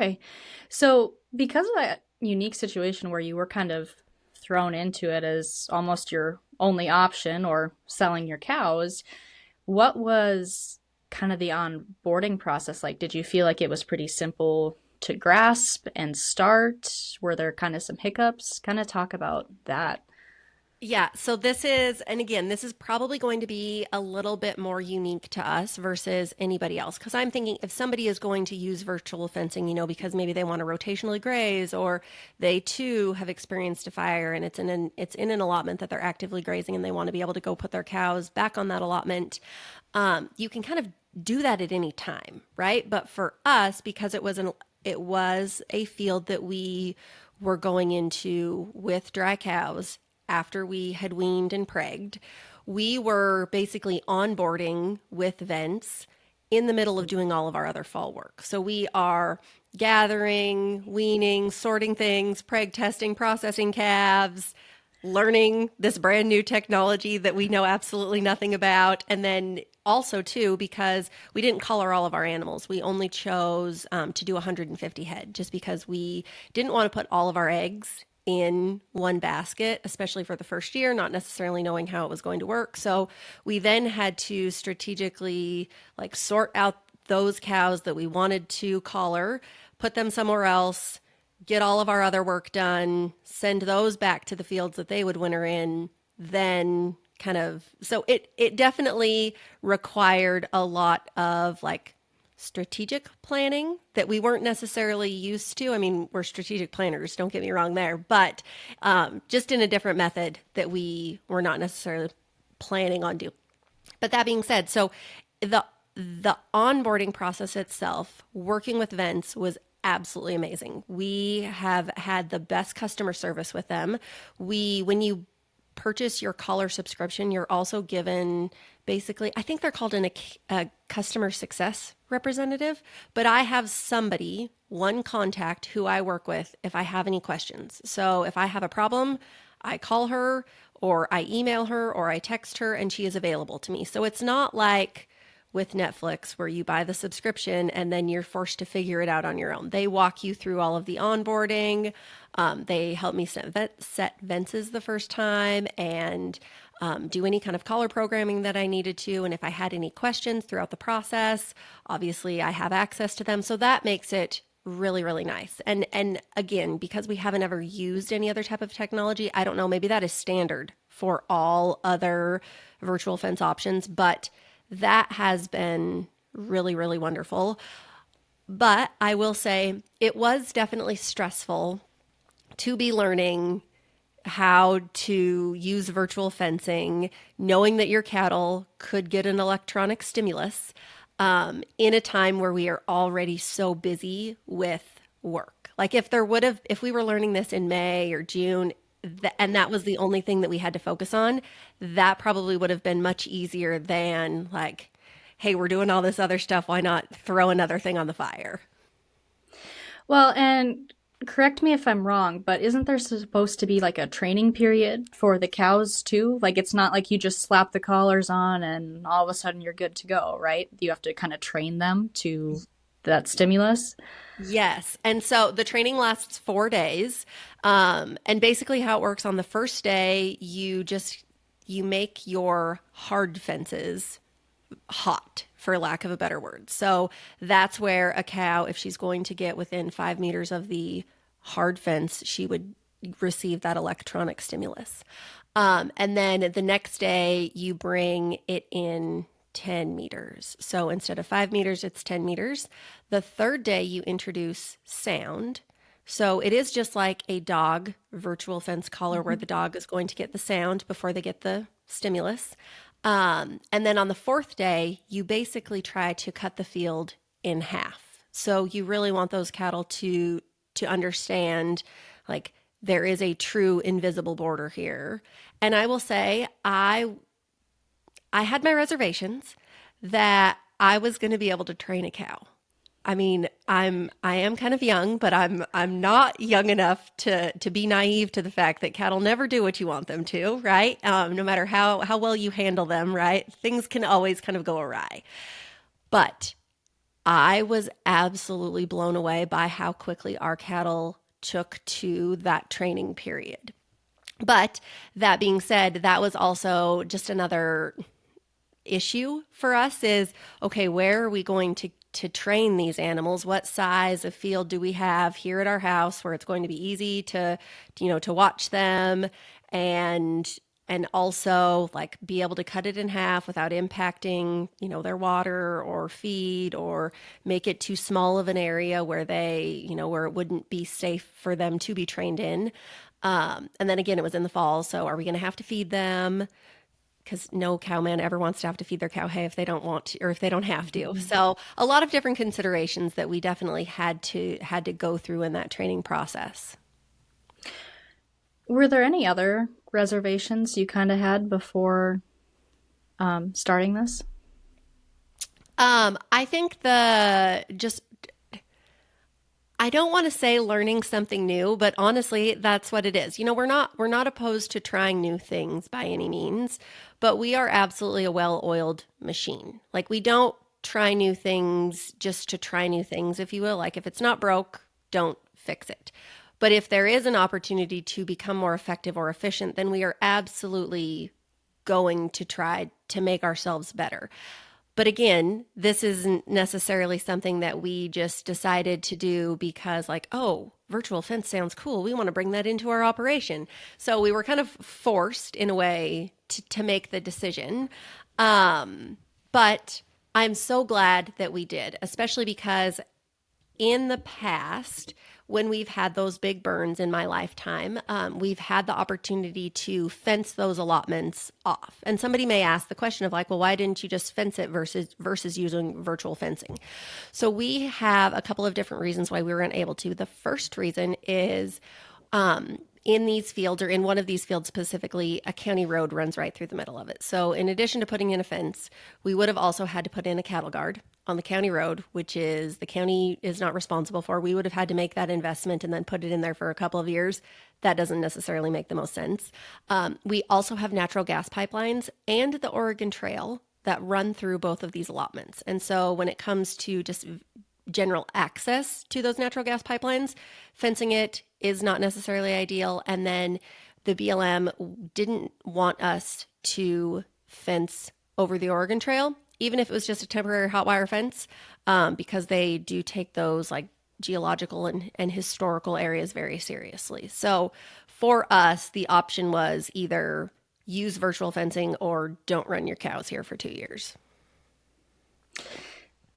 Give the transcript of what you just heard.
Okay. So, because of that unique situation where you were kind of thrown into it as almost your only option or selling your cows, what was kind of the onboarding process like? Did you feel like it was pretty simple to grasp and start? Were there kind of some hiccups? Kind of talk about that. Yeah, so this is, and again, this is probably going to be a little bit more unique to us versus anybody else. Because I'm thinking if somebody is going to use virtual fencing, because maybe they want to rotationally graze, or they too have experienced a fire and it's in an allotment that they're actively grazing and they want to be able to go put their cows back on that allotment, you can kind of do that at any time, right? But for us, because it was a field that we were going into with dry cows after we had weaned and pregged, we were basically onboarding with vents in the middle of doing all of our other fall work. So we are gathering, weaning, sorting things, preg testing, processing calves, learning this brand new technology that we know absolutely nothing about. And then also, too, because we didn't color all of our animals, we only chose to do 150 head just because we didn't want to put all of our eggs in one basket, especially for the first year, not necessarily knowing how it was going to work. So we then had to strategically sort out those cows that we wanted to collar, put them somewhere else, get all of our other work done, send those back to the fields that they would winter in, then kind of so it definitely required a lot of strategic planning that we weren't necessarily used to. I mean, we're strategic planners, don't get me wrong there, but just in a different method that we were not necessarily planning on doing. But that being said, so the onboarding process itself, working with vents, was absolutely amazing. We have had the best customer service with them. When you purchase your collar subscription, you're also given basically, I think they're called a customer success representative, but I have somebody, one contact who I work with if I have any questions. So if I have a problem, I call her or I email her or I text her and she is available to me. So it's not like with Netflix where you buy the subscription and then you're forced to figure it out on your own. They walk you through all of the onboarding. They help me set fences the first time and do any kind of collar programming that I needed to. And if I had any questions throughout the process, obviously I have access to them. So that makes it really, really nice. And again, because we haven't ever used any other type of technology, I don't know, maybe that is standard for all other virtual fence options, but that has been really, really wonderful. But I will say it was definitely stressful to be learning how to use virtual fencing, knowing that your cattle could get an electronic stimulus in a time where we are already so busy with work. Like if we were learning this in May or June, and that was the only thing that we had to focus on, that probably would have been much easier than hey, we're doing all this other stuff. Why not throw another thing on the fire? Well, and correct me if I'm wrong, but isn't there supposed to be like a training period for the cows too? Like it's not like you just slap the collars on and all of a sudden you're good to go, right? You have to kind of train them to that stimulus. Yes. And so the training lasts 4 days. And basically how it works on the first day, you make your hard fences hot, for lack of a better word. So that's where a cow, if she's going to get within 5 meters of the hard fence, she would receive that electronic stimulus. And then the next day, you bring it in 10 meters. So instead of 5 meters, it's 10 meters. The third day, you introduce sound. So it is just like a dog virtual fence collar where Mhm. the dog is going to get the sound before they get the stimulus. And then on the fourth day, you basically try to cut the field in half. So you really want those cattle to understand like there is a true invisible border here. And I will say I had my reservations that I was going to be able to train a cow. I mean, I am kind of young, but I'm not young enough to be naive to the fact that cattle never do what you want them to, right? No matter how well you handle them, right? Things can always kind of go awry. But I was absolutely blown away by how quickly our cattle took to that training period. But that being said, that was also just another issue for us is okay, where are we going to train these animals? What size of field do we have here at our house where it's going to be easy to watch them and also like be able to cut it in half without impacting, their water or feed, or make it too small of an area where where it wouldn't be safe for them to be trained in. And then again, it was in the fall. So are we going to have to feed them? Because no cowman ever wants to have to feed their cow hay if they don't want to, or if they don't have to. So a lot of different considerations that we definitely had to go through in that training process. Were there any other reservations you kind of had before starting this? I think the just I don't want to say learning something new, but honestly, that's what it is. We're not opposed to trying new things by any means, but we are absolutely a well-oiled machine. Like we don't try new things just to try new things, if you will. Like if it's not broke, don't fix it. But if there is an opportunity to become more effective or efficient, then we are absolutely going to try to make ourselves better. But again, this isn't necessarily something that we just decided to do because, like, oh, virtual fence sounds cool. We want to bring that into our operation. So we were kind of forced in a way to make the decision. But I'm so glad that we did, especially because in the past, when we've had those big burns in my lifetime, we've had the opportunity to fence those allotments off. And somebody may ask the question of like, well, why didn't you just fence it versus using virtual fencing? So we have a couple of different reasons why we weren't able to. The first reason is in these fields, or in one of these fields specifically, a county road runs right through the middle of it. So in addition to putting in a fence, we would have also had to put in a cattle guard on the county road, which is the county is not responsible for. We would have had to make that investment and then put it in there for a couple of years. That doesn't necessarily make the most sense. We also have natural gas pipelines and the Oregon Trail that run through both of these allotments. And so when it comes to just general access to those natural gas pipelines, fencing it is not necessarily ideal. And then the BLM didn't want us to fence over the Oregon Trail, even if it was just a temporary hot wire fence, because they do take those like geological and historical areas very seriously. So for us, the option was either use virtual fencing or don't run your cows here for 2 years.